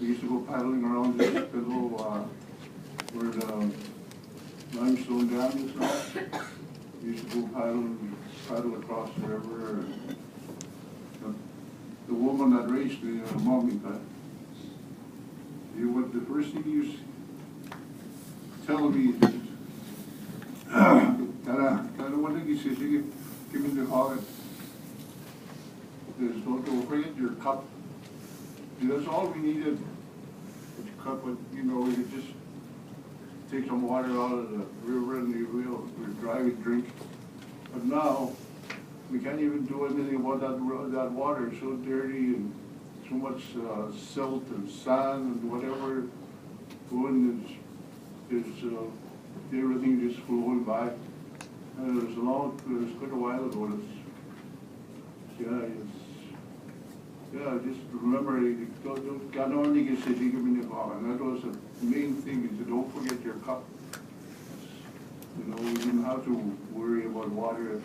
We used to go paddling around this little, where the limestone dam is now. We used to go paddle across the river. The woman that raised me, mommy, the first thing you tell me, kind of one thing he says, give me the hog. Don't forget your cup. See, that's all we needed. A cup, but you know, we could just take some water out of the river and we'd drive and drink. But now we can't even do anything about that water. It's so dirty and so much silt and sand and whatever. Everything just flowing by. And it was quite a while ago. Just remember, God only gets to give me the ball, and that was the main thing, is to don't forget your cup. You know, we didn't have to worry about water.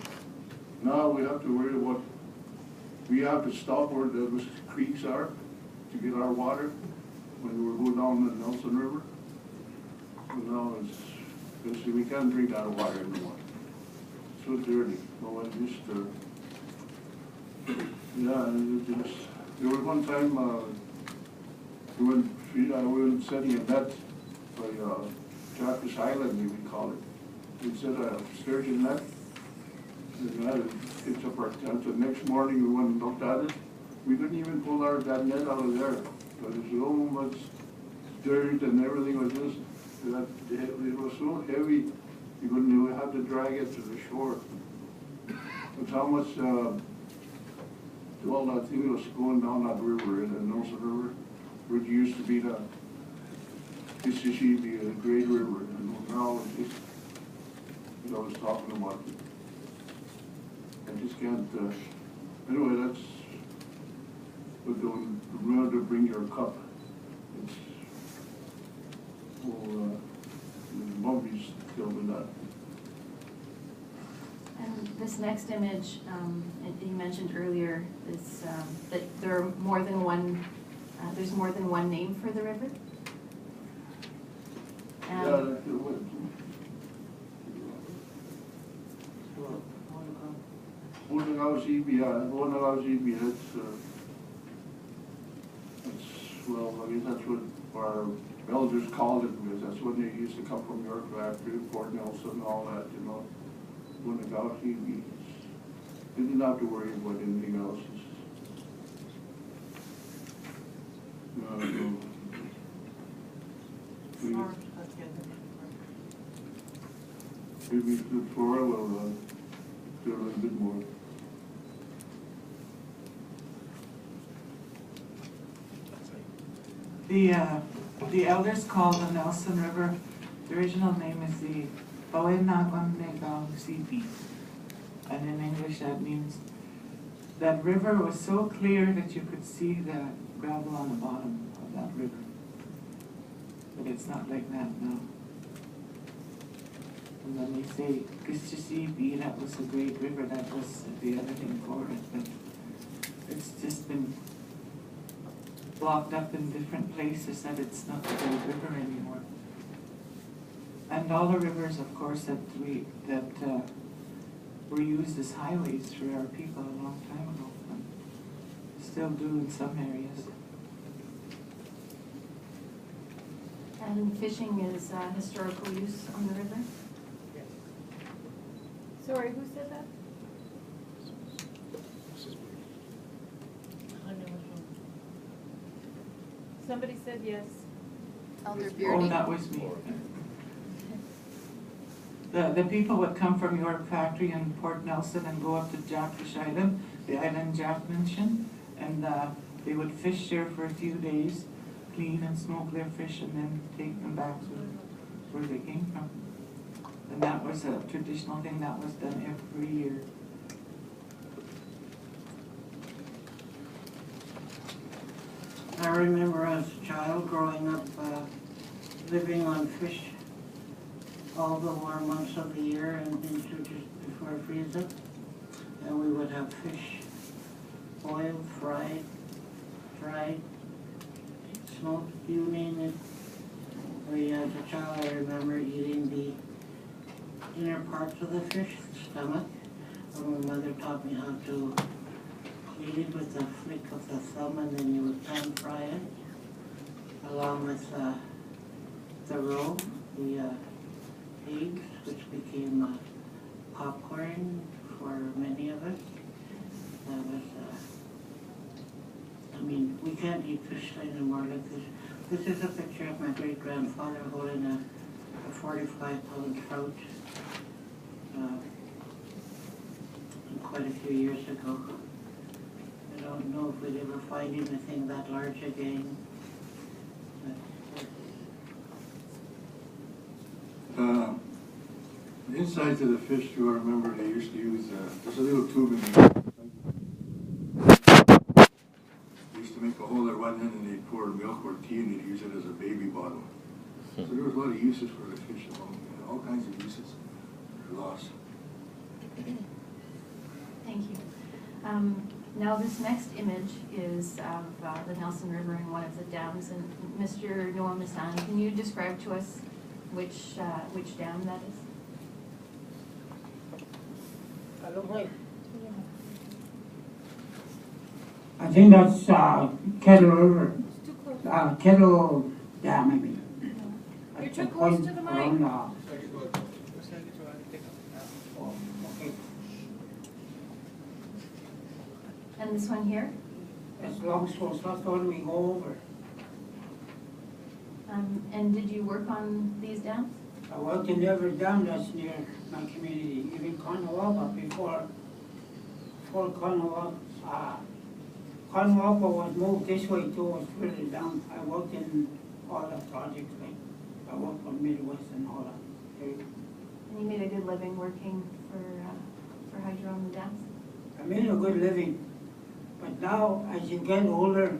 Now we have to worry about, we have to stop where those creeks are to get our water when we go down the Nelson River. And now we can't drink that water anymore. It's so dirty. No, there was one time we went setting a net by Jacques Island, we call it. We set a sturgeon net. It's up our tent. The next morning we went and looked at it. We couldn't even pull that net out of there. But there's so much dirt and everything was just, it was so heavy, you had to drag it to the shore. That's how much, all that thing was going down that river, the Nelson River, where it used to be the great river, and now it's just, I was talking about it. I just can't, anyway, that's, but don't remember to bring your cup. It's, Bobby's still with that. And this next image, you mentioned earlier, is that there are more than one, there's more than one name for the river? Well, I mean, that's what our elders called it, because that's when they used to come from York Factory, Port Nelson, and all that, you know. Winnipeg, they didn't have to worry about anything else. Maybe Flora will do a little bit more. The elders called the Nelson River, the original name is the Boenagamnegang, and in English that means that river was so clear that you could see the gravel on the bottom of that river. But it's not like that now. And then they say, Kistisibi, that was a great river, that was the other thing for it, but it's just been blocked up in different places that it's not a great river anymore. And all the rivers, of course, that were used as highways for our people a long time ago, and still do in some areas. And fishing is historical use on the river? Yes. Sorry, who said that? Somebody said yes. Elder Oh, Beardy. that was me. The people would come from York Factory and Port Nelson and go up to Jackfish Island, the island Jack mentioned, and they would fish there for a few days, clean and smoke their fish, and then take them back to where they came from. And that was a traditional thing that was done every year. I remember as a child growing up, living on fish all the warm months of the year and into just before freezing. And we would have fish boiled, fried, smoked, you name it. As a child, I remember eating the inner parts of the fish, the stomach. And my mother taught me how to clean it with a flick of the thumb, and then you would pan fry it, along with the roe, the eggs, which became popcorn for many of us. That was, I mean, we can't eat fish anymore like this. This is a picture of my great-grandfather holding a 45-pound trout quite a few years ago. I don't know if we'd ever find anything that large again. The insides of the fish, do I remember they used to use, there's a little tube in there. They used to make a hole at one end and they'd pour milk or tea and they'd use it as a baby bottle. So there was a lot of uses for the fish along, all kinds of uses lost. Thank you. Now this next image is of the Nelson River and one of the dams. And Mr. Noah Masani, can you describe to us which dam that is? I think that's Kettle River, Kettle Dam, I mean. You're too close to the mic. Around, okay. And this one here? That's Longspur, that's the one we go over. And did you work on these dams? I worked in every dam that's near my community, even Conowapa before Conowapa was moved this way too, was further down. I worked in all the projects, like I worked for Midwest and all that. And you made a good living working for Hydro on the dams? I made a good living, but now as you get older,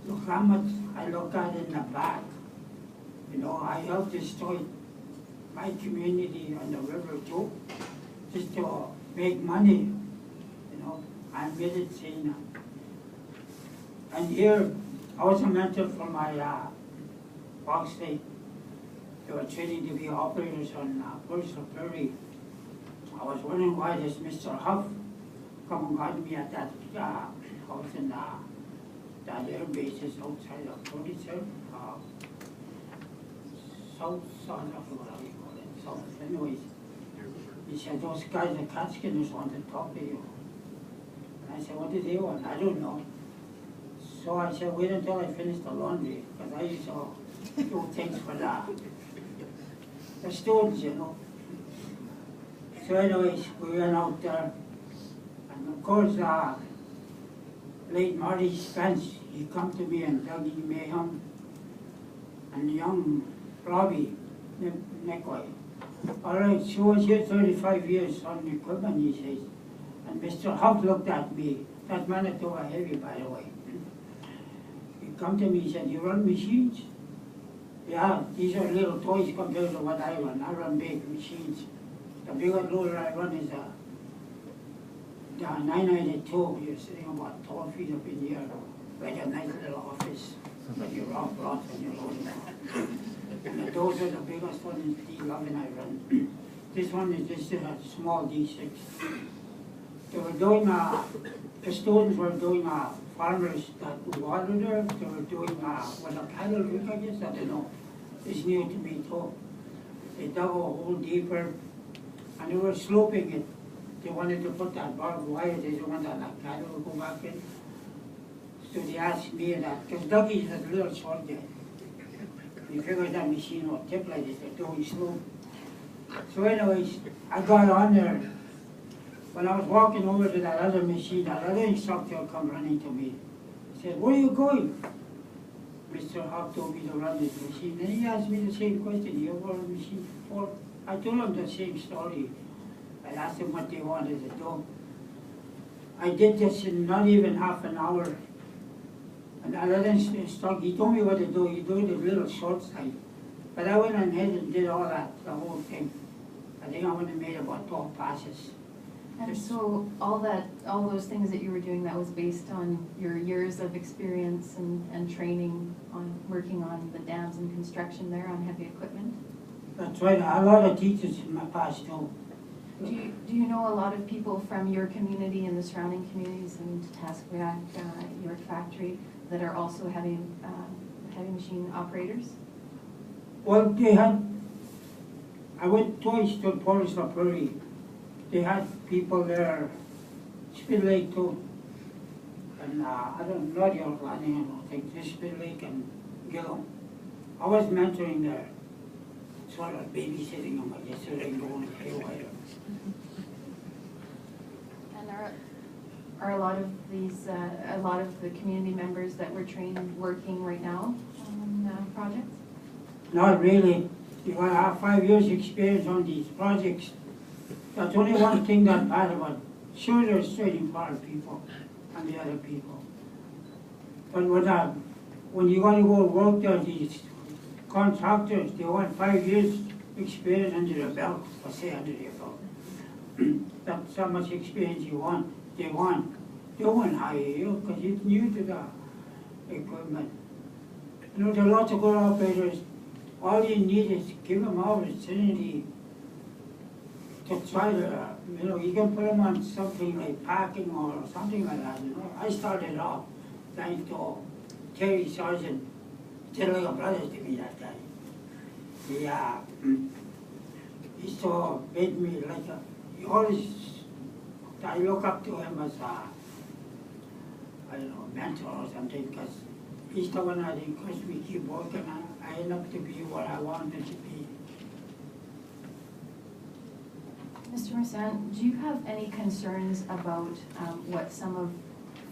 look how much I look at in the back. You know, I helped destroy my community on the river too, just to make money, you know. I made it seen. And here, I was a mentor for my Park State. They were training to be operators on Purcell Prairie. I was wondering why this Mr. Huff come and got me at that house in that air base is outside of Purcell. South, I forgot how you call it, south. Anyways, he said, those guys, the cat skinners, want to talk to you. And I said, what do they want? I don't know. So I said, wait until I finish the laundry, because I used to do things for the students, you know. So anyways, we went out there, and of course, late Marty Spence, he come to me and Dougie Mayhem, and young Robbie McCoy. All right, she was here 35 years on the equipment, he says. And Mr. Huff looked at me, that Manitoba Heavy, by the way. He come to me, he said, you run machines? Yeah, these are little toys compared to what I run. I run big machines. The biggest loader I run is a 992. You're sitting about 12 feet up in the air, like a nice little office. But you're off lots and you're loading out. And those are the biggest ones, D11 I run. This one is just a small D6. They were doing, the students were doing farmers that water there. They were doing what a cattle rig, I guess, I don't know. It's new to me too. They dug a hole deeper and they were sloping it. They wanted to put that barbed wire, they didn't want that cattle to go back in. So they asked me that, because Dougie is a little short guy. He figured that machine would tip like this, they're doing slow. So anyways, I got on there. When I was walking over to that other machine, that other instructor come running to me. He said, where are you going? Mr. Hawk told me to run this machine. And he asked me the same question, you ever run a machine before? I told him the same story. I asked him what they wanted to do. I did this in not even half an hour. And that other instructor, he told me what to do. He did a little short side. But I went ahead and did all that, the whole thing. I think I would have made about 12 passes. And so all those things that you were doing, that was based on your years of experience and training on working on the dams and construction there on heavy equipment? That's right, a lot of teachers in my past too. Do you know a lot of people from your community and the surrounding communities in Tasqueyac, York Factory, that are also heavy machine operators? Well, I went twice to Polish Prairie. They had people there, Spit Lake too. And I don't know York Landing, I don't think, just Spit Lake and Gillum. I was mentoring there, sort of babysitting them, I guess, so they can go on haywire. And are a lot of these, a lot of the community members that were trained working right now on projects? Not really. You want to have 5 years experience on these projects. That's only one thing that bad about it. Sure, there's trading for people and the other people. But when you're going to go work there, these contractors, they want 5 years experience under their belt, or say under their belt. That's how much experience you want. They won't hire you because you're new to the equipment. You know, there are lots of good operators. All you need is give them opportunity to try to, you know, you can put them on something like packing or something like that, you know. I started off thanks to Terry Sargent, still like a brother to me, that guy. He used to make me like he always, I look up to him as a, I don't know, mentor or something, because he's the one that encouraged me to keep working. I end up to be what I wanted to be. Mr. Marsan, do you have any concerns about what some of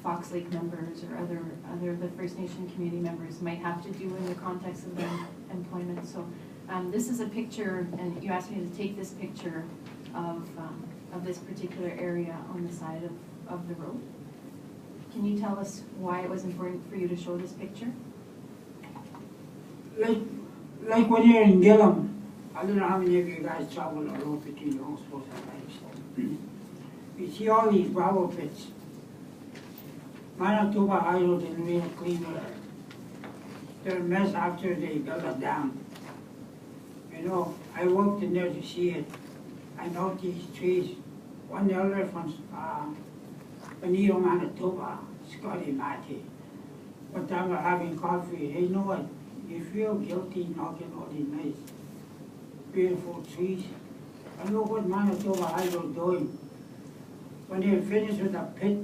Fox Lake members or other the First Nation community members might have to do in the context of their employment? So this is a picture, and you asked me to take this picture of this particular area on the side of the road. Can you tell us why it was important for you to show this picture? Like when you're in Gillum, I don't know how many of you guys travel the road between your house and you see all these gravel pits. Manitoba Hydro didn't really clean it. They're a mess after they built a dam. You know, I walked in there to see it. I know these trees. One elder from Benito, Manitoba, Scotty Matty. One time we're having coffee. Hey, you know what? You feel guilty knocking all these nice, beautiful trees. I know what Manitoba Hydro doing. When they're finished with the pit,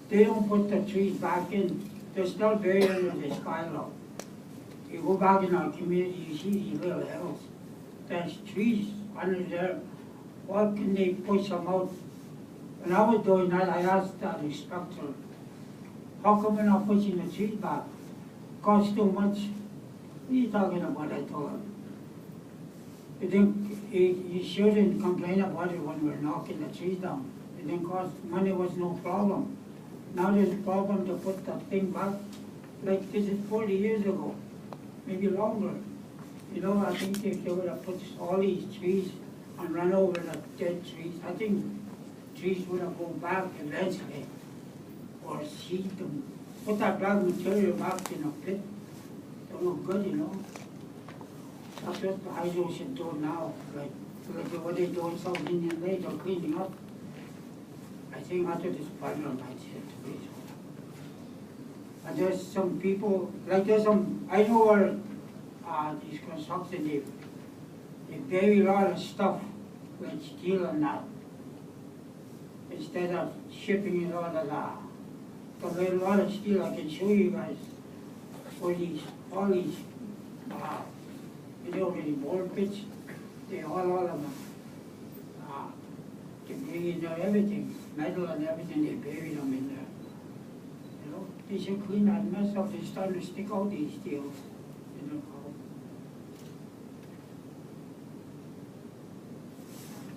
they don't put the trees back in. They're still buried under the skyline. You go back in our community, you see these little hills. There's trees under there. What can they push them out? When I was doing that, I asked the instructor, how come we're not pushing the trees back? Costs too much. What are you talking about? I told him. You think you shouldn't complain about it when we're knocking the trees down. It didn't cost money, was no problem. Now there's a problem to put that thing back. Like this is 40 years ago, maybe longer. You know, I think if they would have put all these trees and run over the dead trees, I think trees would have gone back eventually, or seed them. Put that black material back in a pit. Don't look good, you know. That's what the hydro should do now. Like what they do in South Indian Lake, they're cleaning up. I think that's what this partner might say to me. And there's some people, like there's some, I know where these construction, they bury a lot of stuff, like steel and that, instead of shipping it all to but there's a lot of steel. I can show you guys for all these, you know, the board pits, they all of them, they bring in there everything, metal and everything, they bury them in there. You know, they should clean that mess up. They're starting to stick out these steels in the car.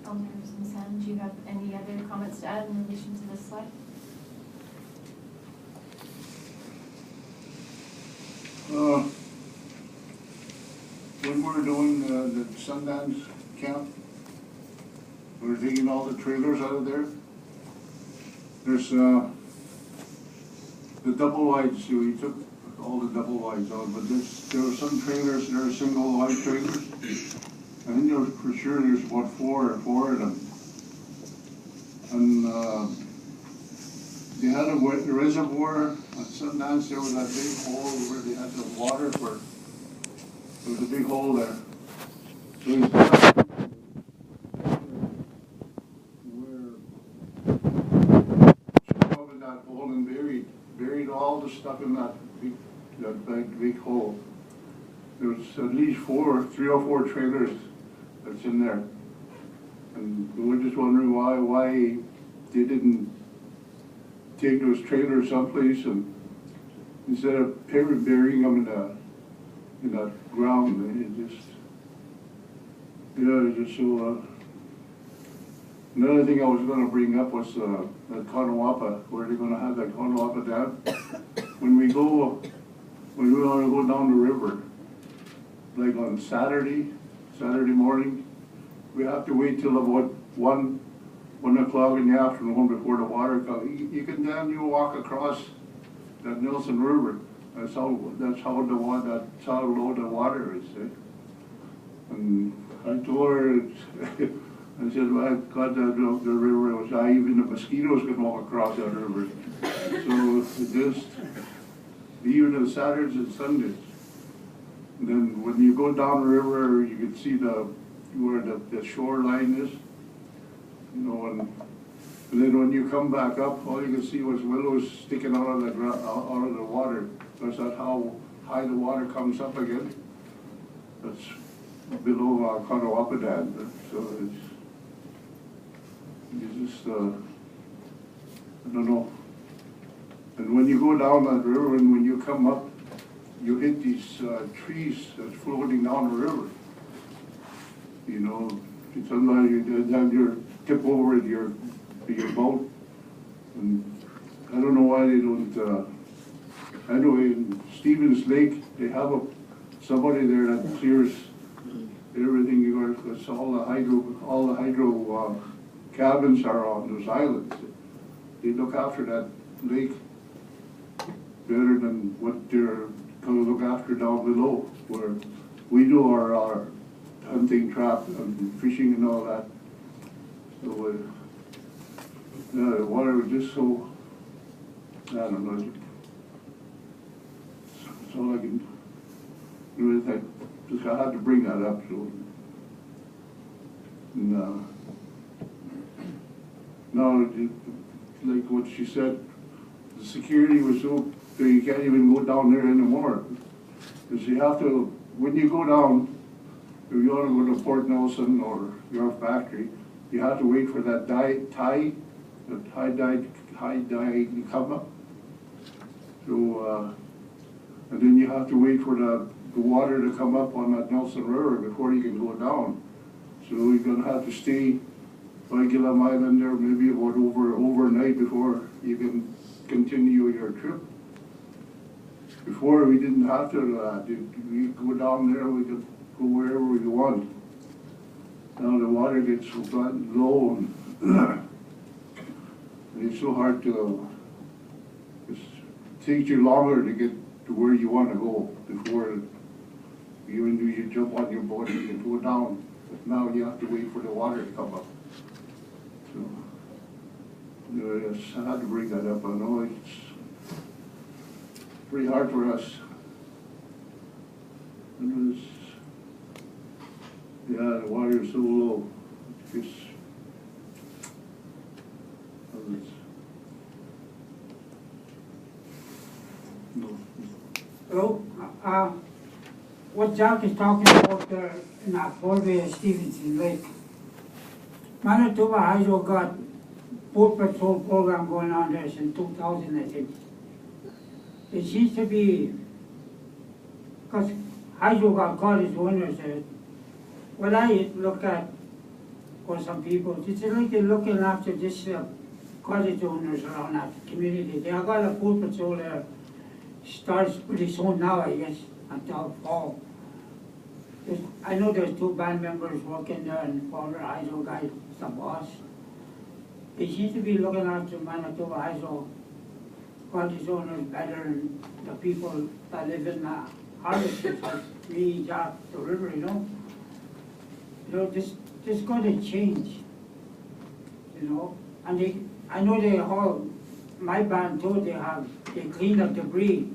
Alderperson Masan, do you have any other comments to add in relation to this slide? When we're doing the Sundance camp, we're taking all the trailers out of there. There's, the double wides, so we took all the double wides out, but there were some trailers that are single wide trailers. I think there was, for sure there's about four of them. And, they had a reservoir at Sundance. There was that big hole where they had the water for, there was a big hole there. So he's in that hole and buried all the stuff in that big hole. There was at least three or four trailers that's in there. And we were just wondering why they didn't take those trailers someplace and instead of burying them in that ground, it just, yeah, just so. Another thing I was going to bring up was that Conawapa, where they're going to have that Conawapa Dam. When we want to go down the river, like on Saturday morning, we have to wait till about 1 o'clock in the afternoon before the water comes. You can damn walk across that Nelson River. That's how low the water is. Eh? And I told her, I said, well, God, the river was high, even the mosquitoes could walk across that river. So just, even on Saturdays and Sundays. And then when you go down the river, you can see where the shoreline is. You know, and then when you come back up, all you can see was willows sticking out of the water. That's how high the water comes up again. That's below Conawapa Dam. So it's just, I don't know. And when you go down that river and when you come up, you hit these trees that's floating down the river. You know, sometimes you have your tip over in your boat. And I don't know why they don't, anyway, in Stevens Lake, they have somebody there that clears everything. Because all the hydro cabins are on those islands. They look after that lake better than what they're going to look after down below, where we do our hunting, trap, and fishing and all that. So the water was just so, I don't know. That's all I can do. Just I had to bring that up. So, and, no, like what she said, the security was so that you can't even go down there anymore. Because you have to, when you go down, if you want to go to Port Nelson or your factory, you have to wait for that high tide to come up. So, and then you have to wait for the water to come up on that Nelson River before you can go down. So you're going to have to stay by Gillam Island there maybe about overnight before you can continue your trip. Before we didn't have to, we go down there, we could go wherever we want. Now the water gets so low and it's so hard to, it takes you longer to get to where you want to go before even though you jump on your boat and you can go down. But now you have to wait for the water to come up. So, yes, I had to bring that up. I know it's pretty hard for us. And yeah, the water is so low. It's no. Hello, what Jack is talking about there in that four-way Stevenson Lake. Manitoba Hydro got boat patrol program going on there since 2000, I think. It seems to be, because Hydro got cottage owners there. What I look at for some people, it's like they're looking after this cottage owners around that community. They have got a boat patrol there. Starts pretty soon now, I guess, until fall. I know there's two band members working there, and former Hydro guy, the boss. He seems to be looking after Manitoba Hydro, quality owners better, and the people that live in the harvests, like me, Jack, the river, you know. You know, this gonna change, you know. And I know they all, my band too, they clean up debris,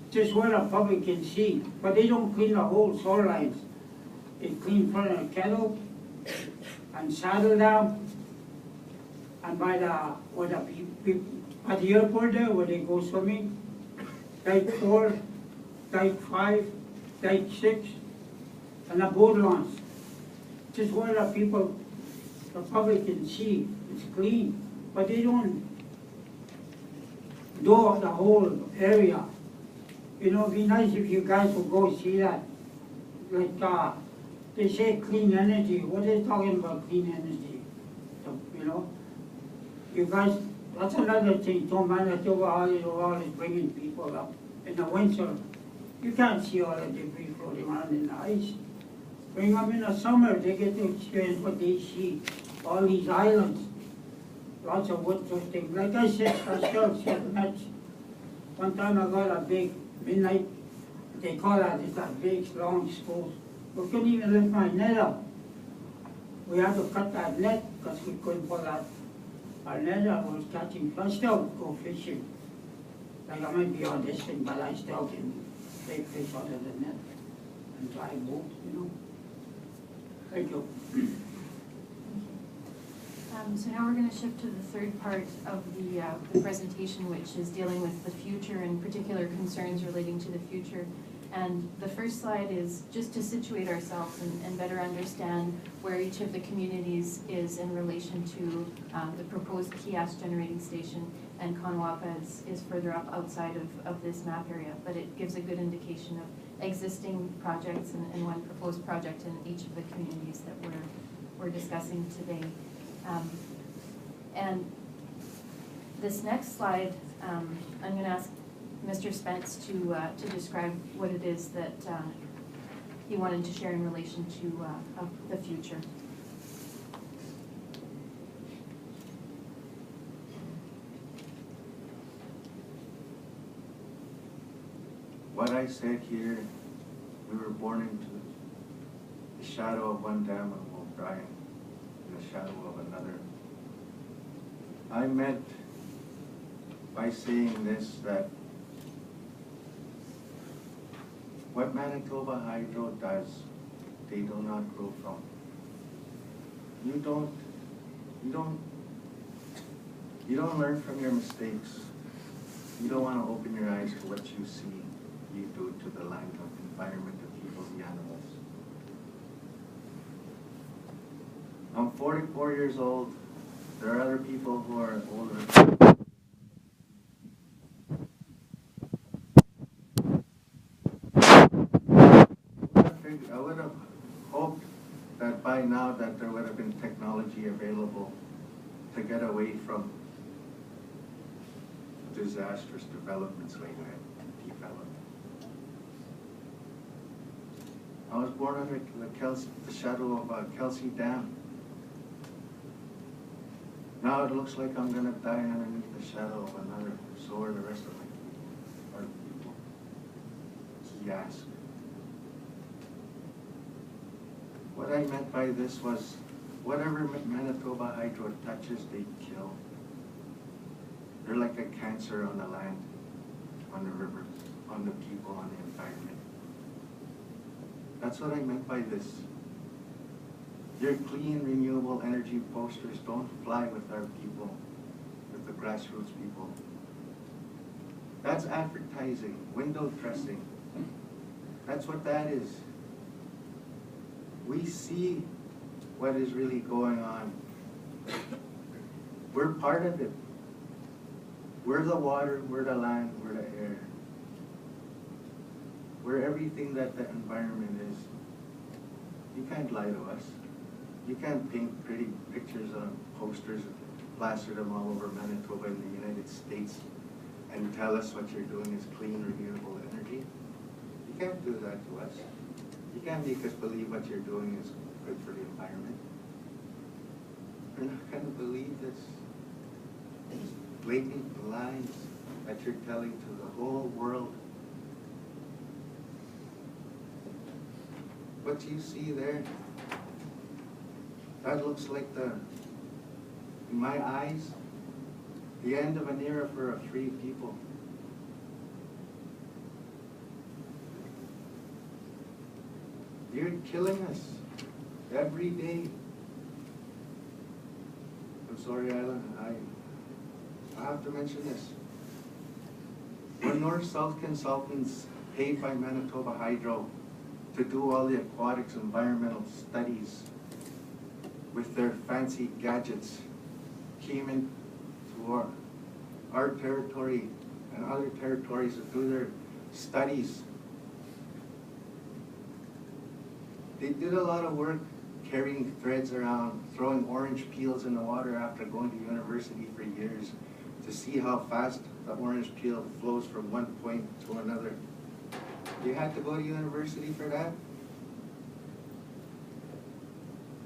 just where the public can see, but they don't clean the whole shore lines. They clean front of the kettle and Saddle Dam, and by where the people at the airport there, where they go swimming, Dike 4, Dike 5, Dike 6, and the boat launch. Just where the people, the public can see, it's clean, but they don't do the whole area. You know, it'd be nice if you guys would go see that. Like, they say clean energy. What are they talking about clean energy? So, you know, you guys, that's another thing. Don't Manitoba Hydro always bringing people up. In the winter, you can't see all the debris floating around in the ice. Bring them in the summer, they get to experience what they see. All these islands, lots of wood twisting. Like I said, I still said nets. One time I got a big midnight, they call that, it's a big long school. We couldn't even lift my net up. We had to cut that net because we couldn't pull that. Our net up was catching, but I still go fishing. Like I might be on this thing, but I still can take fish out of the net and try boat, you know. Thank you. So now we're going to shift to the third part of the presentation, which is dealing with the future and particular concerns relating to the future. And the first slide is just to situate ourselves and better understand where each of the communities is in relation to the proposed kiosk generating station, and Conwapa is further up outside of this map area, but it gives a good indication of existing projects and one proposed project in each of the communities that we're discussing today. And this next slide, I'm going to ask Mr. Spence to describe what it is that he wanted to share in relation to of the future. What I said here, we were born into the shadow of one dam of O'Brien, in the shadow of another. I meant by saying this that what Manitoba Hydro does, they do not grow from. You don't learn from your mistakes. You don't want to open your eyes to what you see. You do to the land, the environment, the people, the animals. I'm 44 years old. There are other people who are older. I would have hoped that by now that there would have been technology available to get away from disastrous developments like that, development. I was born under the shadow of Kelsey Dam. Now it looks like I'm going to die underneath the shadow of another. So are the rest of our people. Kiosk. What I meant by this was, whatever Manitoba Hydro touches, they kill. They're like a cancer on the land, on the rivers, on the people, on the environment. That's what I meant by this. Your clean, renewable energy posters don't fly with our people, with the grassroots people. That's advertising, window dressing. That's what that is. We see what is really going on. We're part of it. We're the water, we're the land, we're the air. We're everything that the environment is. You can't lie to us. You can't paint pretty pictures on posters and plaster them all over Manitoba in the United States and tell us what you're doing is clean, renewable energy. You can't do that to us. You can't make us believe what you're doing is good for the environment. We're not gonna believe this. These blatant lies that you're telling to the whole world. What you see there, that looks like in my eyes, the end of an era for a free people. You're killing us every day. I'm sorry, Island, I have to mention this. When North-South consultants paid by Manitoba Hydro to do all the aquatics environmental studies with their fancy gadgets came into our territory and other territories to do their studies. They did a lot of work carrying threads around, throwing orange peels in the water after going to university for years to see how fast the orange peel flows from one point to another. You had to go to university for that?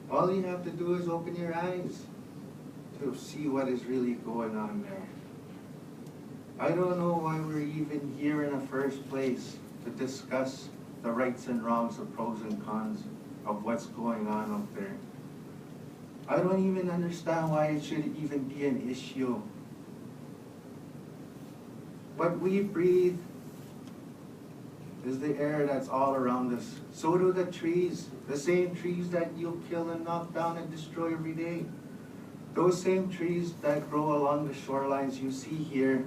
All you have to do is open your eyes to see what is really going on there. I don't know why we're even here in the first place to discuss the rights and wrongs, the pros and cons of what's going on up there. I don't even understand why it should even be an issue. What we breathe is the air that's all around us. So do the trees, the same trees that you kill and knock down and destroy every day. Those same trees that grow along the shorelines you see here,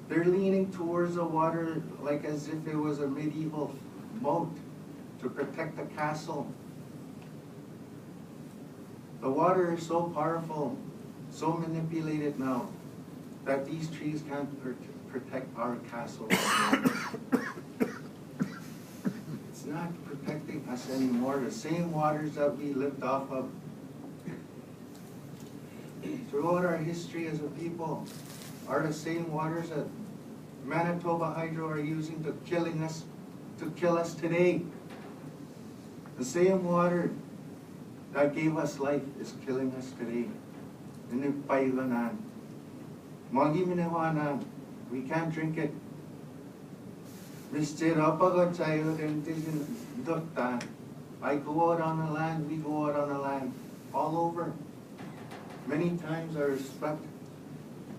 they're leaning towards the water like as if it was a medieval moat to protect the castle. The water is so powerful, so manipulated now, that these trees can't protect our castle anymore. It's not protecting us anymore. The same waters that we lived off of throughout our history as a people are the same waters that Manitoba Hydro are using to kill us today. The same water that gave us life is killing us today. We can't drink it. I go out on the land, we go out on the land, all over. Many times I respect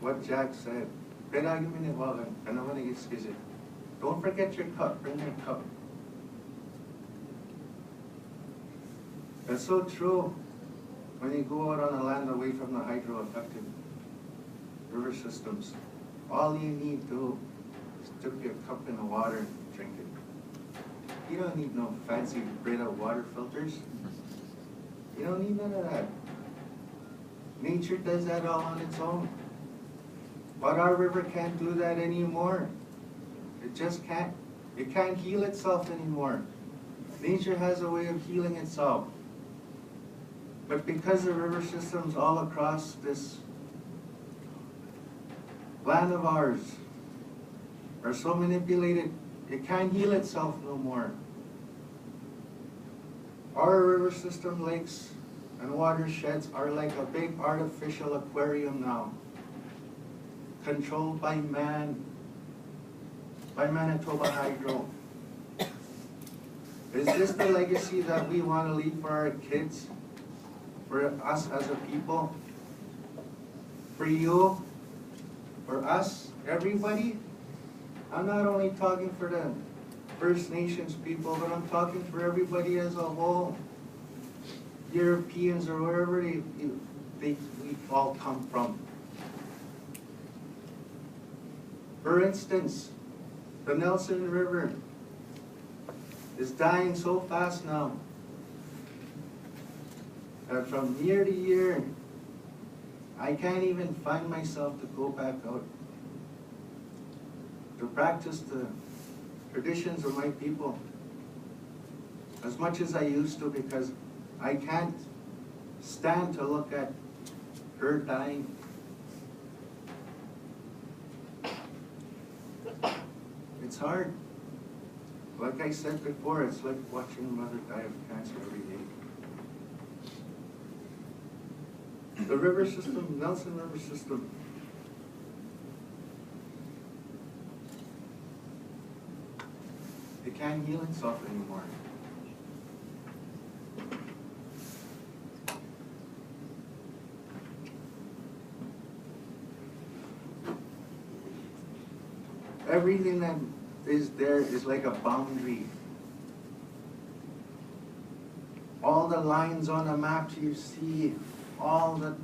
what Jack said. Don't forget your cup, bring your cup. That's so true. When you go out on the land away from the hydro-affected river systems, all you need to do is dip your cup in the water and drink it. You don't need no fancy Brita water filters. You don't need none of that. Nature does that all on its own. But our river can't do that anymore. It just can't. It can't heal itself anymore. Nature has a way of healing itself. But because the river systems all across this land of ours are so manipulated, it can't heal itself no more. Our river system, lakes, and watersheds are like a big artificial aquarium now, controlled by man, by Manitoba Hydro. Is this the legacy that we want to leave for our kids, for us as a people, for you, for us, everybody? I'm not only talking for the First Nations people, but I'm talking for everybody as a whole. Europeans or wherever we all come from. For instance, the Nelson River is dying so fast now that from year to year, I can't even find myself to go back out to practice the traditions of my people as much as I used to, because I can't stand to look at her dying. It's hard. like I said before, it's like watching a mother die of cancer every day. The river system, Nelson River system, it can't heal itself anymore. Everything that is there is like a boundary. All the lines on the maps you see, all the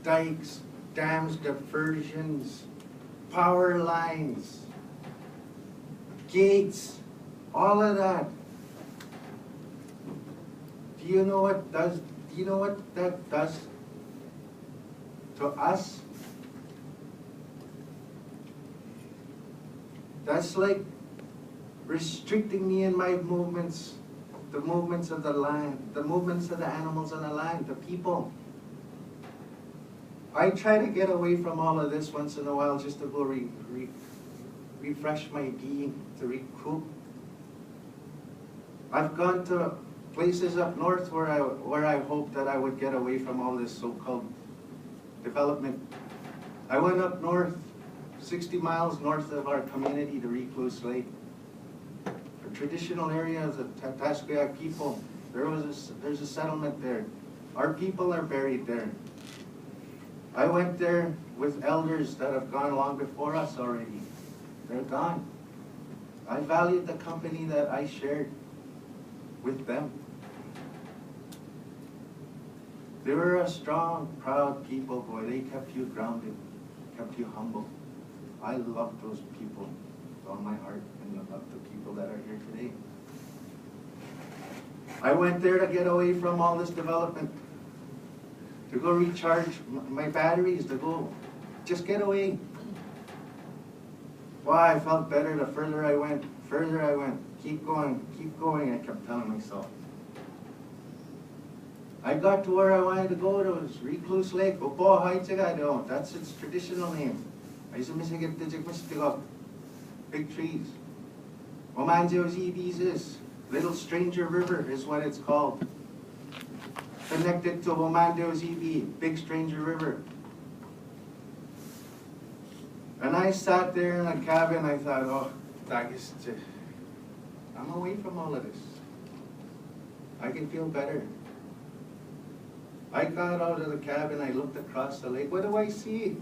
dikes, dams, diversions, power lines, gates, all of that. Do you know what that does to us? That's like restricting me in my movements, the movements of the land, the movements of the animals on the land, the people. I try to get away from all of this once in a while just to go refresh my being, to recoup. I've gone to places up north where I hoped that I would get away from all this so-called development. I went up north, 60 miles north of our community to Recluse Lake. A traditional area of the Tatasquiac people. There's a settlement there. Our people are buried there. I went there with elders that have gone long before us already. They're gone. I valued the company that I shared with them. They were a strong, proud people, boy. They kept you grounded, kept you humble. I love those people with all my heart, and I love the people that are here today. I went there to get away from all this development, to go recharge my batteries, to go just get away. Why, I felt better the further I went, keep going, I kept telling myself. I got to where I wanted to go, to was Recluse Lake, that's its traditional name. Big trees. Is Little Stranger River is what it's called. Connected to Omandeozibi, Big Stranger River. And I sat there in a cabin, I thought, oh, I'm away from all of this. I can feel better. I got out of the cabin, I looked across the lake. What do I see?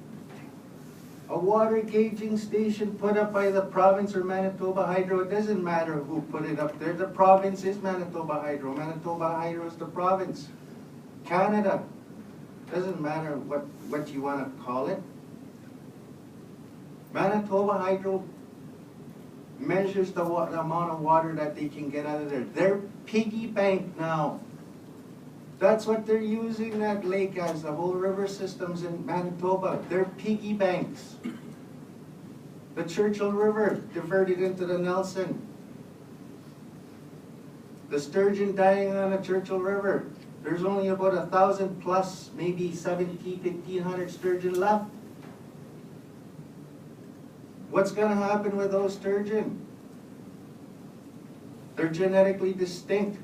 A water gauging station put up by the province or Manitoba Hydro. It doesn't matter who put it up there. The province is Manitoba Hydro. Manitoba Hydro is the province. Canada. Doesn't matter what you want to call it. Manitoba Hydro measures the amount of water that they can get out of there. They're piggy bank now. That's what they're using that lake as, the whole river systems in Manitoba. They're piggy banks. The Churchill River diverted into the Nelson. The sturgeon dying on the Churchill River. There's only about 1,000 plus, maybe 1,500 sturgeon left. What's going to happen with those sturgeon? They're genetically distinct,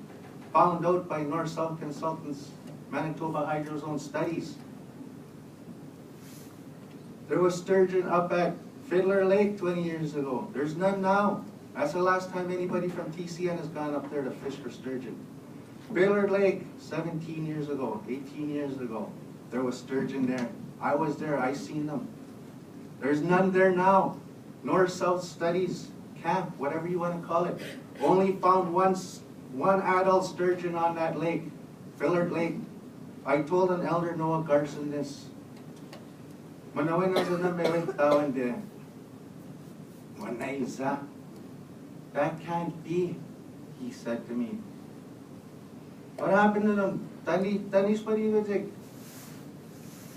found out by North-South Consultants, Manitoba Hydro's own studies. There was sturgeon up at Fiddler Lake 20 years ago. There's none now. That's the last time anybody from TCN has gone up there to fish for sturgeon. Fiddler Lake, 17 years ago, 18 years ago, there was sturgeon there. I was there, I seen them. There's none there now. North-South Studies Camp, whatever you want to call it, only found one adult sturgeon on that lake, Fillard Lake. I told an elder, Noah Garson, this. That can't be, he said to me. What happened to them? Tanis pa rin with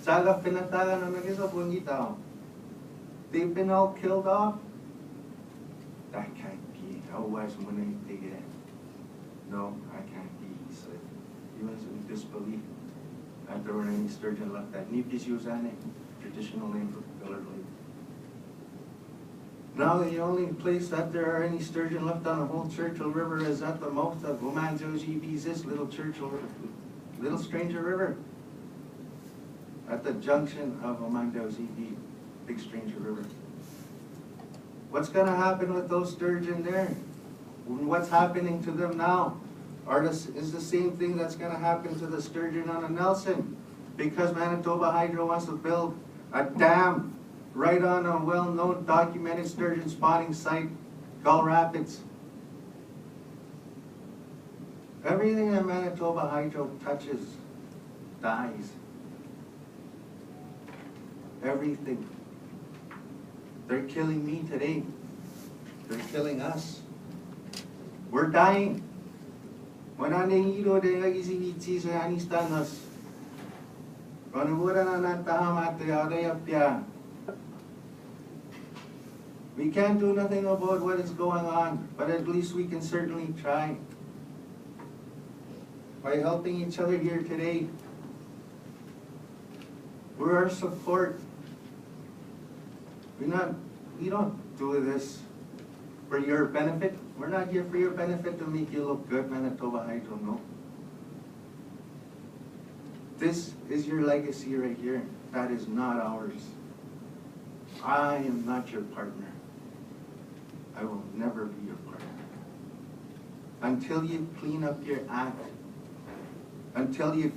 Saga pinatagan na nagisa pungita. They've been all killed off. That can't be. How was when they get it? No, I can't be, he said. He was in disbelief that there were any sturgeon left. That Nipis Yuzane, traditional name for Fillard Lake. Now the only place that there are any sturgeon left on the whole Churchill River is at the mouth of Womanzojibi's, this little Little Stranger River. At the junction of Womanzojibi, Big Stranger River. What's gonna happen with those sturgeon there? What's happening to them now? Is the same thing that's gonna happen to the sturgeon on the Nelson. Because Manitoba Hydro wants to build a dam right on a well-known documented sturgeon spawning site, Gull Rapids. Everything that Manitoba Hydro touches dies. Everything. They're killing me today. They're killing us. We're dying. Wala na hilo de nag-isibitsi sa anistanos. Panumura na natahamat ya. We can't do nothing about what is going on, but at least we can certainly try. By helping each other here today, we're our support. We don't do this for your benefit. We're not here for your benefit to make you look good, Manitoba Hydro, no. This is your legacy right here. That is not ours. I am not your partner. I will never be your partner. Until you clean up your act. Until you,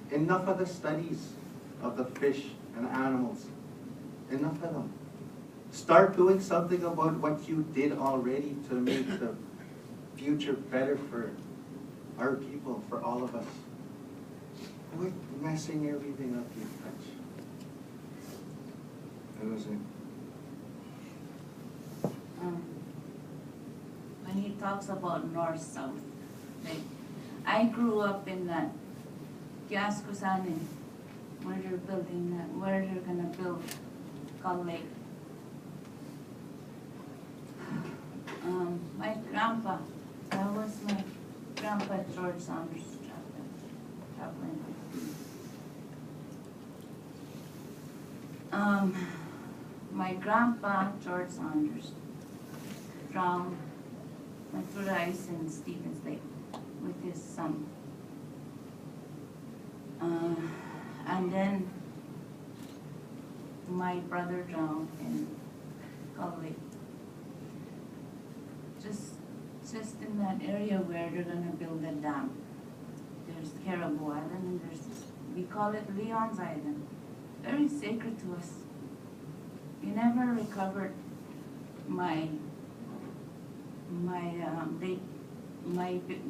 enough of the studies of the fish and animals. Enough of them. Start doing something about what you did already to make the future better for our people, for all of us. Quit messing everything up you touch. That was it. When he talks about north-south, like, I grew up in that Kiaskusane, where they're building that, where they're gonna build Gull Lake. My grandpa, that was my grandpa George Saunders chaplain. My grandpa George Saunders drowned, went through the ice in Stevens Lake with his son. And then my brother drowned in Gull Lake. Just in that area where they're gonna build a dam. There's Caribou Island and there's this, we call it Leon's Island. Very sacred to us. We never recovered my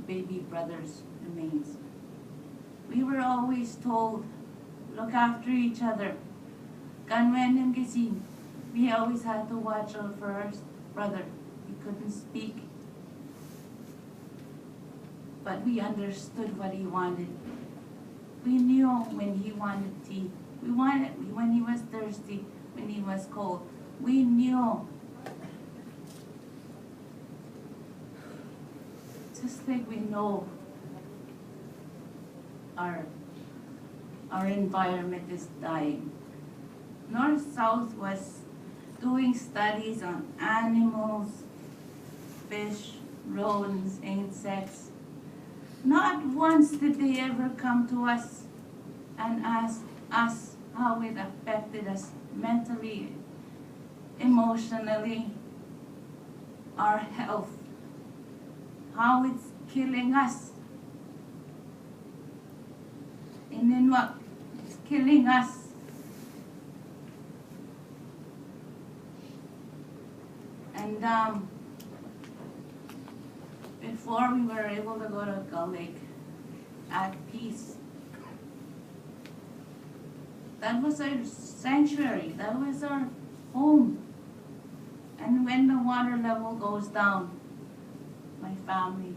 baby brother's remains. We were always told, look after each other. We always had to watch out for our brother. He couldn't speak, but we understood what he wanted. We knew when he wanted tea. We wanted when he was thirsty, when he was cold. We knew. Just like we know our environment is dying. North-South was doing studies on animals, fish, rodents, insects. Not once did they ever come to us and ask us how it affected us mentally, emotionally, our health, how it's killing us. And then what? It's killing us. And before we were able to go to Gull Lake at peace, that was our sanctuary, that was our home. And when the water level goes down, my family,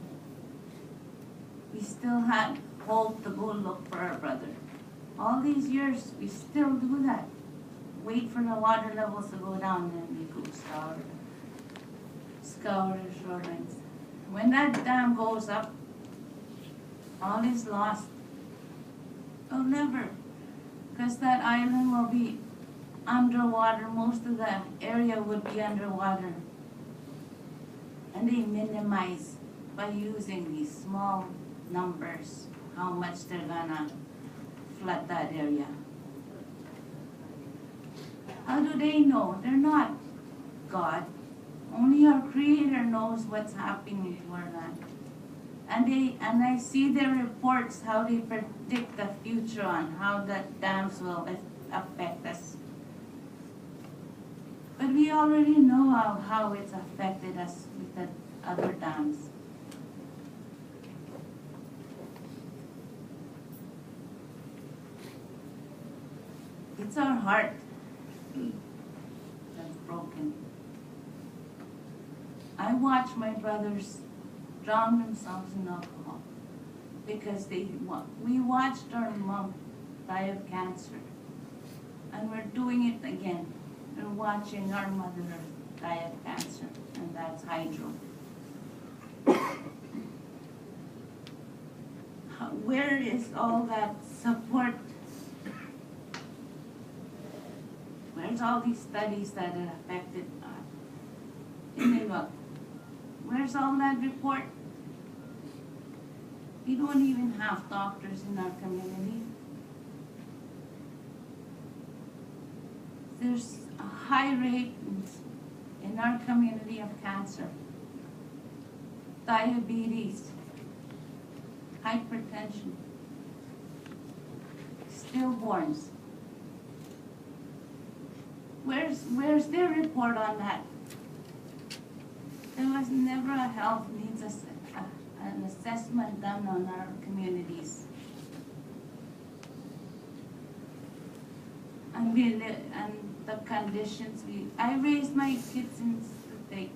we still had hope to go look for our brother. All these years, we still do that. Wait for the water levels to go down and we go scour the shorelines. When that dam goes up, all is lost. Oh, never. Because that island will be underwater, most of the area would be underwater. And they minimize by using these small numbers, how much they're gonna flood that area. How do they know? They're not God. Only our Creator knows what's happening to our land. And I see their reports, how they predict the future on how the dams will affect us. But we already know how it's affected us with the other dams. It's our heart that's broken. I watch my brothers drown themselves in alcohol because we watched our mom die of cancer, and we're doing it again. We're watching our mother die of cancer, and that's hydro. Where is all that support? Where's all these studies that have affected Inuit? Where's all that report? We don't even have doctors in our community. There's a high rate in our community of cancer, diabetes, hypertension, stillborns. Where's their report on that? There was never a health needs an assessment done on our communities. And the conditions I raised my kids in the state.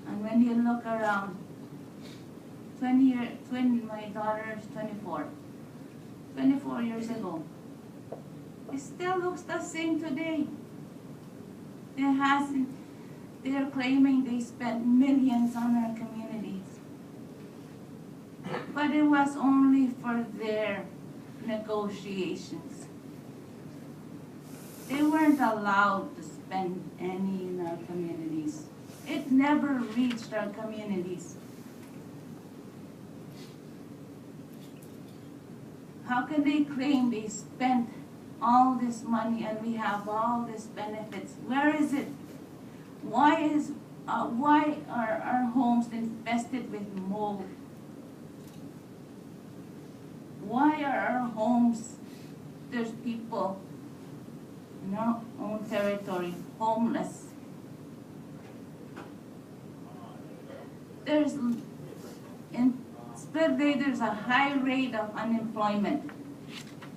And when you look around, my daughter is 24 years ago, it still looks the same today. They're claiming they spent millions on our communities. But it was only for their negotiations. They weren't allowed to spend any in our communities. It never reached our communities. How can they claim they spent all this money and we have all these benefits? Where is it? Why are our homes infested with mold? Why are our homes, there's people in our own territory homeless? In Split Bay, there's a high rate of unemployment.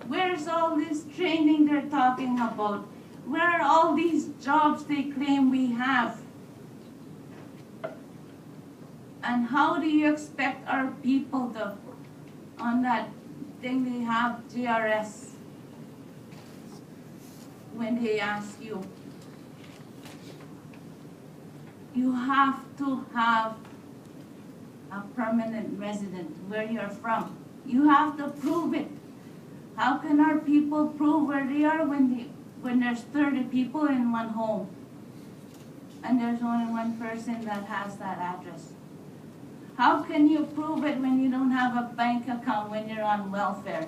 Where's all this training they're talking about? Where are all these jobs they claim we have? And how do you expect our people to, on that thing they have, GRS, when they ask you, you have to have a permanent resident where you're from. You have to prove it. How can our people prove where they are when there's 30 people in one home and there's only one person that has that address? How can you prove it when you don't have a bank account when you're on welfare?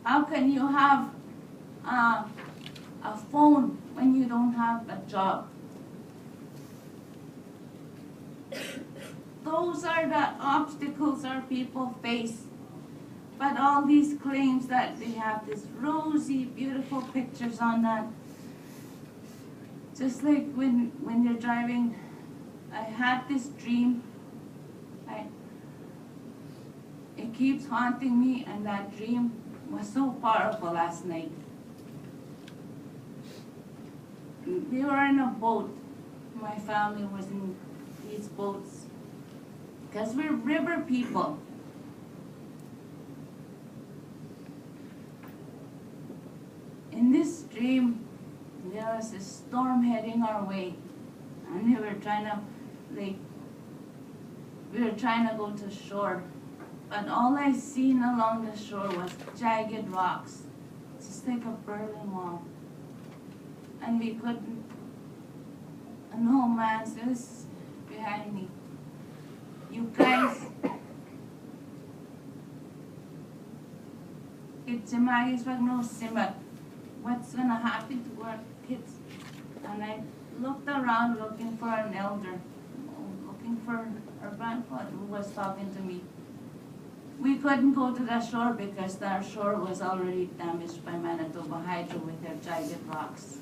How can you have a phone when you don't have a job? Those are the obstacles our people face. But all these claims that they have these rosy, beautiful pictures on that. Just like when you're driving, I had this dream. It keeps haunting me, and that dream was so powerful last night. They were in a boat. My family was in these boats. Because we're river people. In this dream, there was a storm heading our way, and we were trying to go to shore, but all I seen along the shore was jagged rocks, just like a Berlin Wall. And we couldn't, and no man's just behind me. You guys, it's a magiswag no simmer. What's gonna happen to our kids? And I looked around looking for an elder, looking for our grandfather who was talking to me. We couldn't go to the shore because our shore was already damaged by Manitoba Hydro with their jagged rocks.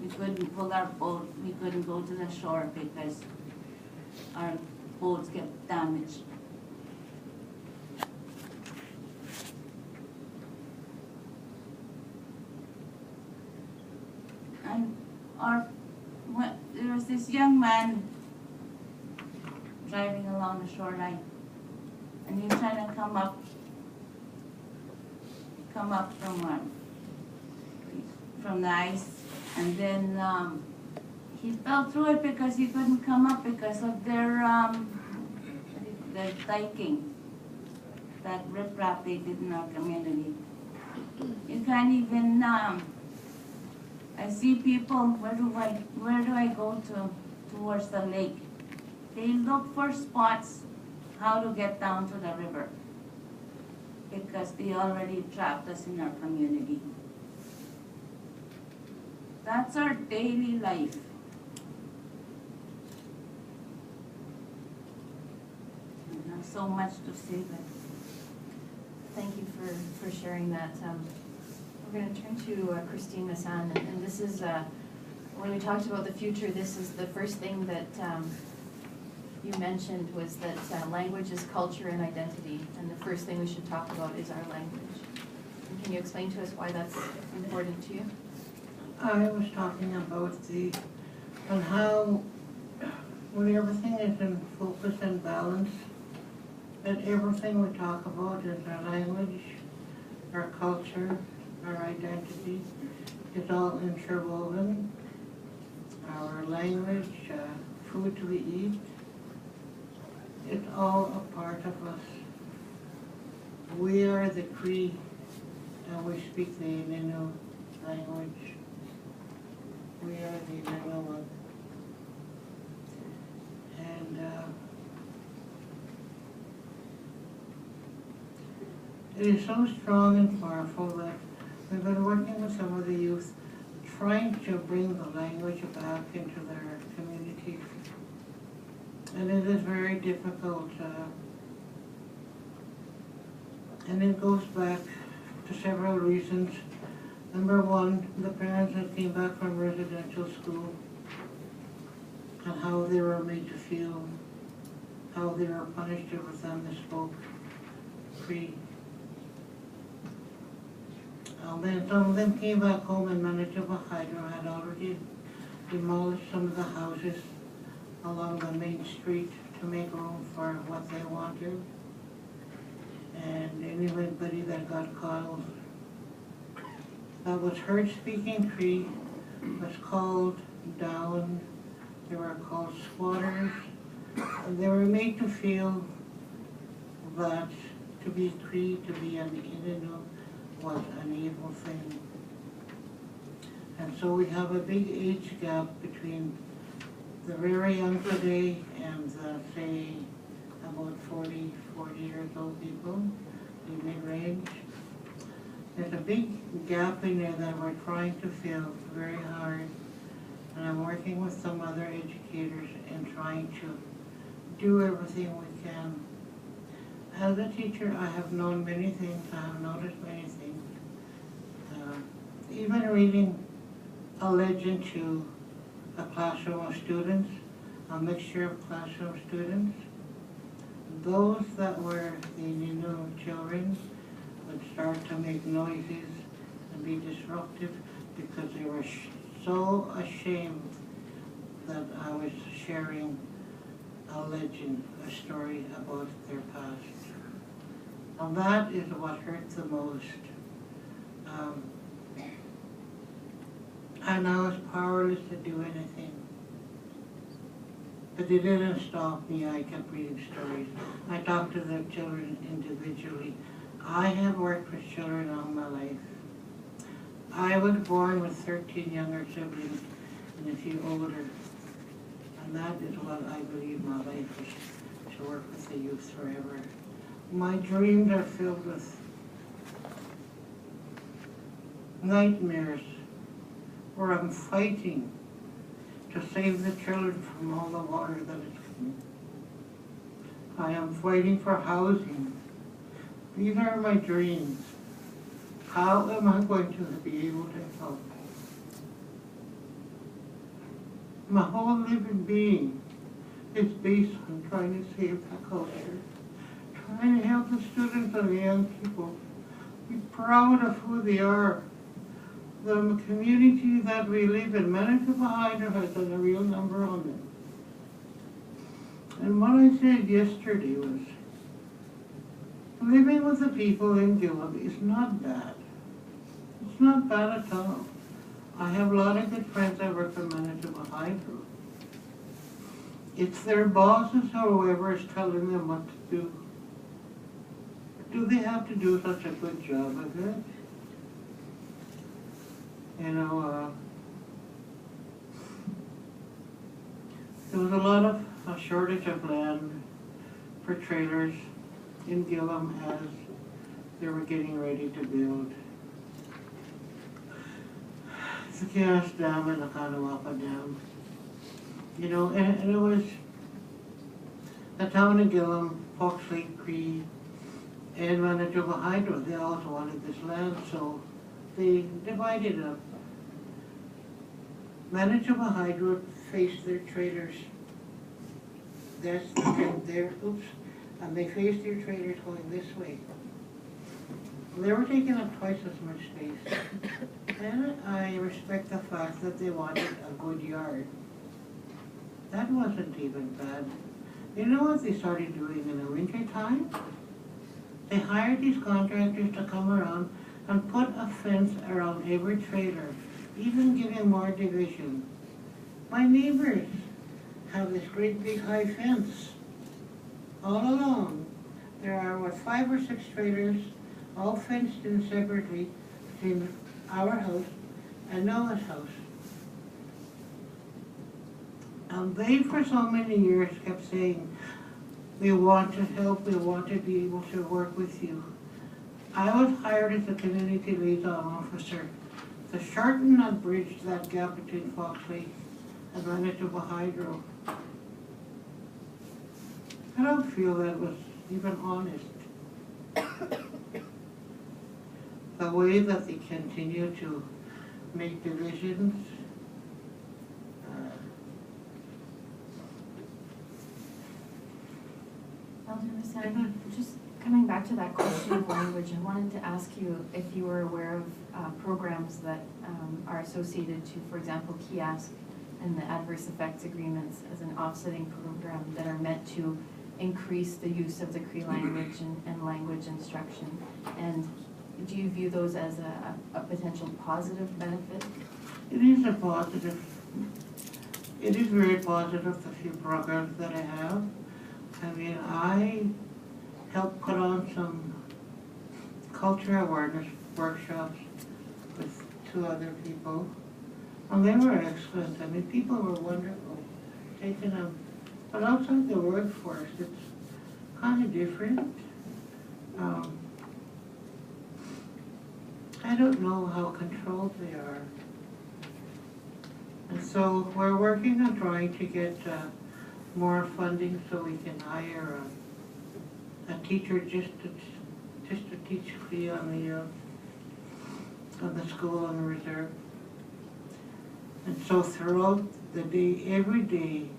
We couldn't pull our boat, we couldn't go to the shore because our boats get damaged. And there was this young man driving along the shoreline, and he was trying to come up from the ice, and then he fell through it because he couldn't come up because of their diking, that riprap they did in our community. You can't even I see people, where do I go towards the lake? They look for spots how to get down to the river because they already trapped us in our community. That's our daily life. I have so much to say, but Thank you for sharing that. We're going to turn to Christine Massan, and this is, when we talked about the future, this is the first thing that you mentioned was that language is culture and identity, and the first thing we should talk about is our language. And can you explain to us why that's important to you? I was talking about on how when everything is in focus and balance, that everything we talk about is our language, our culture, our identity is all interwoven. Our language, food we eat, it's all a part of us. We are the Cree, and we speak the Innu language. We are the Innu one. And it is so strong and powerful that we've been working with some of the youth trying to bring the language back into their communities. And it is very difficult. And it goes back to several reasons. Number one, the parents that came back from residential school and how they were made to feel, how they were punished every time they spoke Cree. Then some of them came back home and Manitoba Hydro had already demolished some of the houses along the main street to make room for what they wanted. And anybody that got caught that was heard speaking Cree was called down. They were called squatters. And they were made to feel that to be Cree, to be an Innu, was an evil thing. And so we have a big age gap between the very young today and say about 40 years old people, the mid-range. There's a big gap in there that we're trying to fill very hard. And I'm working with some other educators and trying to do everything we can. As a teacher, I have known many things, I have noticed many things. Even reading a legend to a classroom of students, a mixture of classroom students, those that were the Innu children would start to make noises and be disruptive because they were so ashamed that I was sharing a legend, a story about their past. And that is what hurt the most. And I was powerless to do anything. But it didn't stop me. I kept reading stories. I talked to the children individually. I have worked with children all my life. I was born with 13 younger siblings and a few older. And that is what I believe my life is, to work with the youth forever. My dreams are filled with nightmares where I'm fighting to save the children from all the water that is coming. I am fighting for housing. These are my dreams. How am I going to be able to help? My whole living being is based on trying to save the culture, trying to help the students and the young people be proud of who they are. The community that we live in, Manitoba Hydro, has done a real number on them. And what I said yesterday was, living with the people in Gillum is not bad. It's not bad at all. I have a lot of good friends that work for Manitoba Hydro. It's their bosses or whoever is telling them what to do. Do they have to do such a good job of it? You know, there was a lot of a shortage of land for trailers in Gillum as they were getting ready to build the Gas Dam and the Kanawapa Dam. You know, and it was the town of Gillum, Fox Lake Cree, and Manitoba Hydro. They also wanted this land, so they divided it up. Manitoba Hydro faced their trailers. That's there, oops, and they faced their trailers going this way. They were taking up twice as much space. And I respect the fact that they wanted a good yard. That wasn't even bad. You know what they started doing in the winter time? They hired these contractors to come around and put a fence around every trailer, even giving more division. My neighbors have this great big high fence all along. There are, what, 5 or 6 trailers, all fenced in separately between our house and Noah's house. And they, for so many years, kept saying, we want to help, we want to be able to work with you. I was hired as a community liaison officer to shorten that bridge, that gap between Fox Lake and Manitoba Hydro. I don't feel that was even honest. The way that they continue to make divisions. Elder Masani, just coming back to that question of language, I wanted to ask you if you were aware of programs that are associated to, for example, kiosk and the adverse effects agreements as an offsetting program that are meant to increase the use of the Cree language and language instruction. And do you view those as a potential positive benefit? It is a positive. It is very positive, the few programs that I have. I mean, I helped put on some culture awareness workshops with 2 other people, and they were excellent. I mean, people were wonderful, taking them. But outside the workforce, it's kind of different. I don't know how controlled they are. And so we're working on trying to get more funding so we can hire a teacher just to teach Cree on the school on the reserve. And so throughout the day, every day,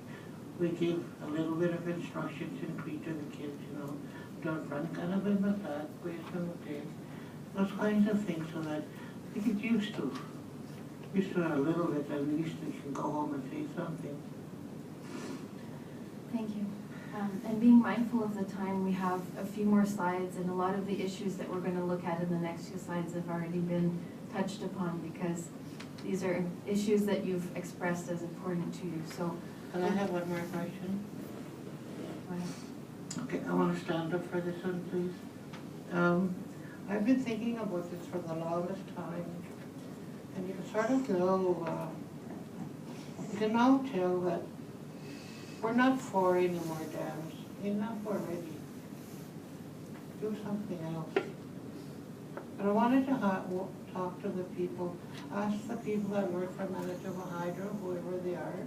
we give a little bit of instructions in Cree to the kids, you know, don't run kind of in the back, waste on the day, those kinds of things, so that they get used to a little bit, at least they can go home and say something. Thank you. And being mindful of the time, we have a few more slides, and a lot of the issues that we're going to look at in the next few slides have already been touched upon, because these are issues that you've expressed as important to you. So, Can I have one more question? Okay, I want to stand up for this one, please. I've been thinking about this for the longest time. And you can sort of know, you can now tell that we're not for any more dams. Enough already. Do something else. And I wanted to talk to the people, ask the people that work for Manitoba Hydro, whoever they are,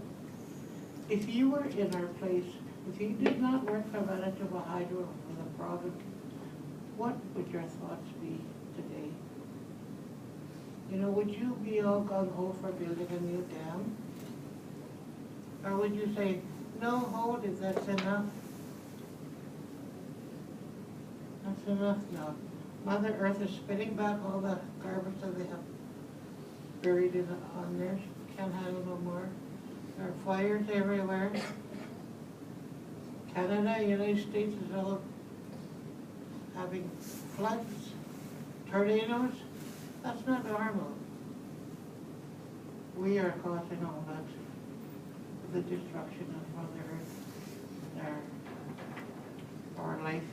if you were in our place, if you did not work for Manitoba Hydro for the province, what would your thoughts be today? You know, would you be all gung-ho for building a new dam? Or would you say, no, hold it, that's enough? That's enough now. Mother Earth is spitting back all the garbage that they have buried on there. Can't handle no more. There are fires everywhere. Canada, United States is all having floods, tornadoes. That's not normal. We are causing all that, the destruction of Mother Earth, our life.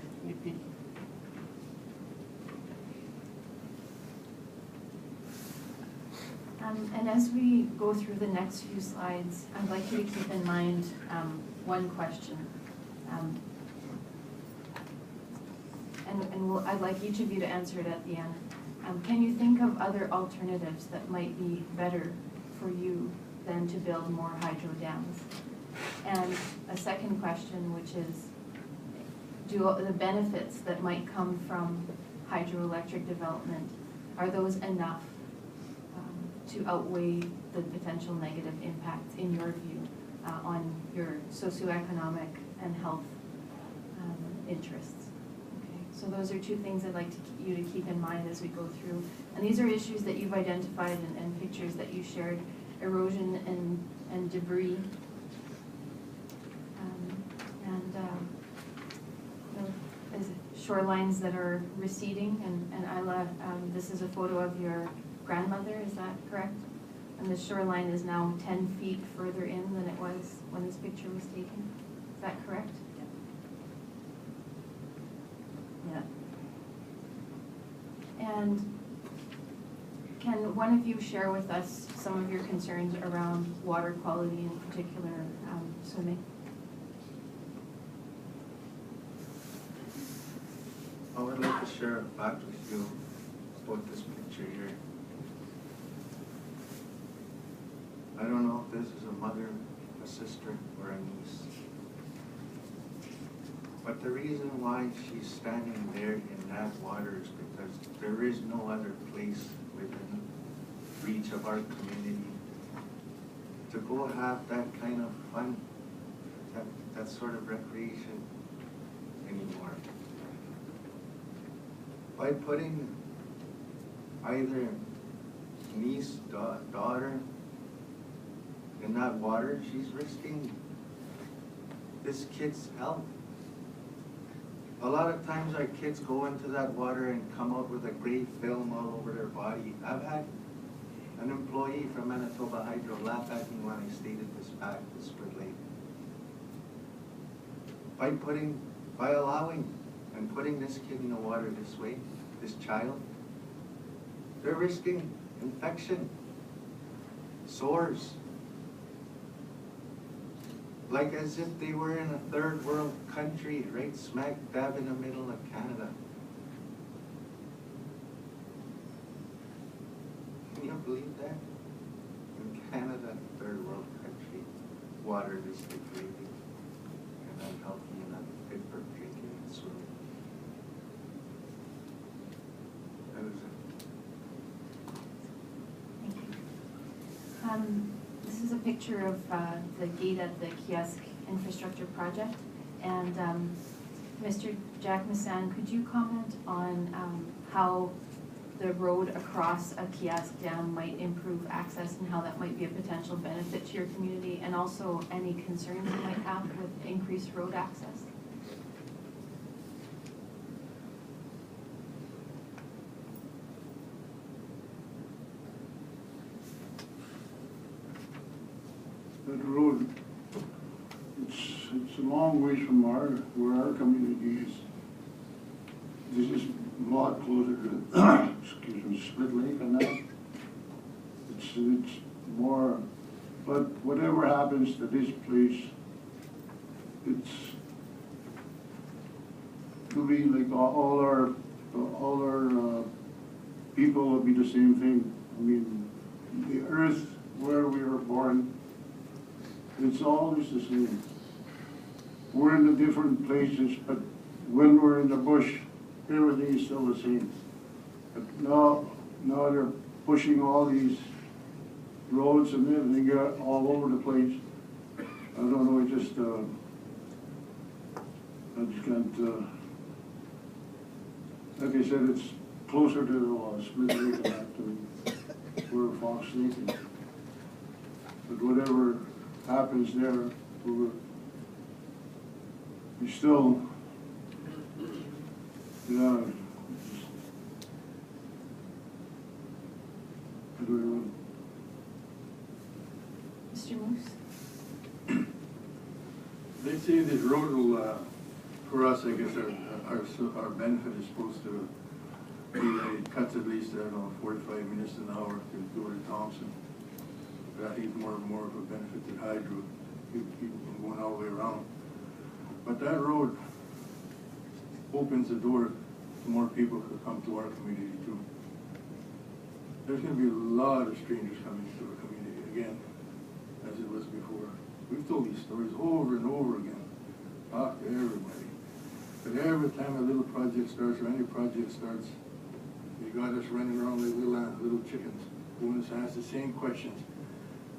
And as we go through the next few slides, I'd like you to keep in mind one question. I'd like each of you to answer it at the end. Can you think of other alternatives that might be better for you than to build more hydro dams? And a second question, which is, do the benefits that might come from hydroelectric development, are those enough to outweigh the potential negative impacts, in your view, on your socioeconomic and health interests? Okay, so those are two things I'd like you to keep in mind as we go through. And these are issues that you've identified and pictures that you shared: erosion and debris, shorelines that are receding. And Isla, this is a photo of your grandmother, is that correct? And the shoreline is now 10 feet further in than it was when this picture was taken. Is that correct? Yeah. And can one of you share with us some of your concerns around water quality, in particular swimming? I would like to share a fact with you about this picture here. I don't know if this is a mother, a sister, or a niece. But the reason why she's standing there in that water is because there is no other place within reach of our community to go have that kind of fun, that sort of recreation anymore. By putting either niece, daughter in that water, she's risking this kid's health. A lot of times our kids go into that water and come out with a gray film all over their body. I've had an employee from Manitoba Hydro laugh at me when I stated this fact, this Split Lake. By allowing and putting this kid in the water this way, this child, they're risking infection, sores, like as if they were in a third world country, right smack dab in the middle of Canada. Can you believe that? In Canada, third world country, water is degraded and unhealthy and unfit for drinking and swimming. That was it. Thank you. This is a picture of the gate at the kiosk infrastructure project. And Mr. Jack Massan, could you comment on how the road across a kiosk dam might improve access and how that might be a potential benefit to your community, and also any concerns you might have with increased road access? That road, it's a long ways from where our community is. This is a lot closer to, excuse me, Split Lake and that. it's more, but whatever happens to this place, it's, to be like all our people will be the same thing. I mean, the earth where we were born, it's always the same. We're in the different places, but when we're in the bush, everything is still the same. But now they're pushing all these roads and everything all over the place. I don't know, I just can't, like I said, it's closer to Split Lake than that, to where Fox Lake is. But whatever happens there, we still, yeah. Mr. Moose? They say this road will, for us, I guess, our benefit is supposed to be that it cuts at least, I don't know, 45 minutes an hour to go to Thompson. But I think more and more of a benefit to Hydro, people from going all the way around. But that road opens the door to more people who come to our community too. There's going to be a lot of strangers coming into our community again, as it was before. We've told these stories over and over again, talk to everybody. But every time a little project starts or any project starts, they got us running around like little chickens, going to ask the same questions.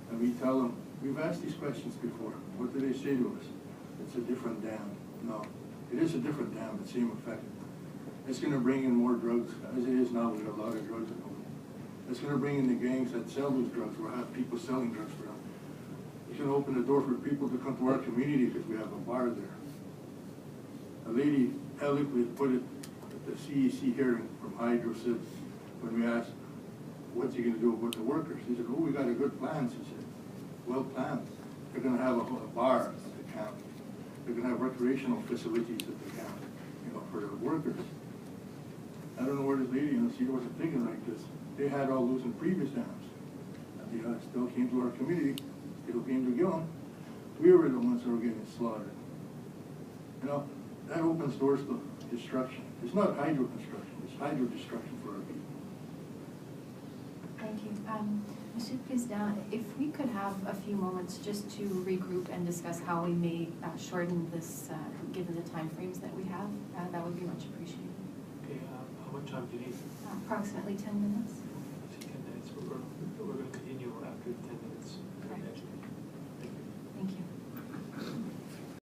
And we tell them, we've asked these questions before. What do they say to us? It's a different dam. No, it is a different dam, but same effect. It's going to bring in more drugs, as it is now with a lot of drugs at home. It's going to bring in the gangs that sell those drugs, or have people selling drugs for them. It's going to open the door for people to come to our community because we have a bar there. A lady eloquently put it at the CEC hearing from Hydro said, when we asked, what's he going to do with the workers? He said, oh, we got a good plan, she said. Well planned. They're going to have a bar at the camp. They're going to have recreational facilities at the camp, you know, for the workers. I don't know where this lady, she wasn't thinking like this. They had all those in previous dams. And they still came to our community, still came to Gillen. We were the ones who were getting slaughtered. You know, that opens doors to destruction. It's not hydro construction, it's hydro destruction for our people. Thank you. Mr. President, if we could have a few moments just to regroup and discuss how we may shorten this, given the time frames that we have, that would be much appreciated. Okay, how much time do you need? Approximately 10 minutes.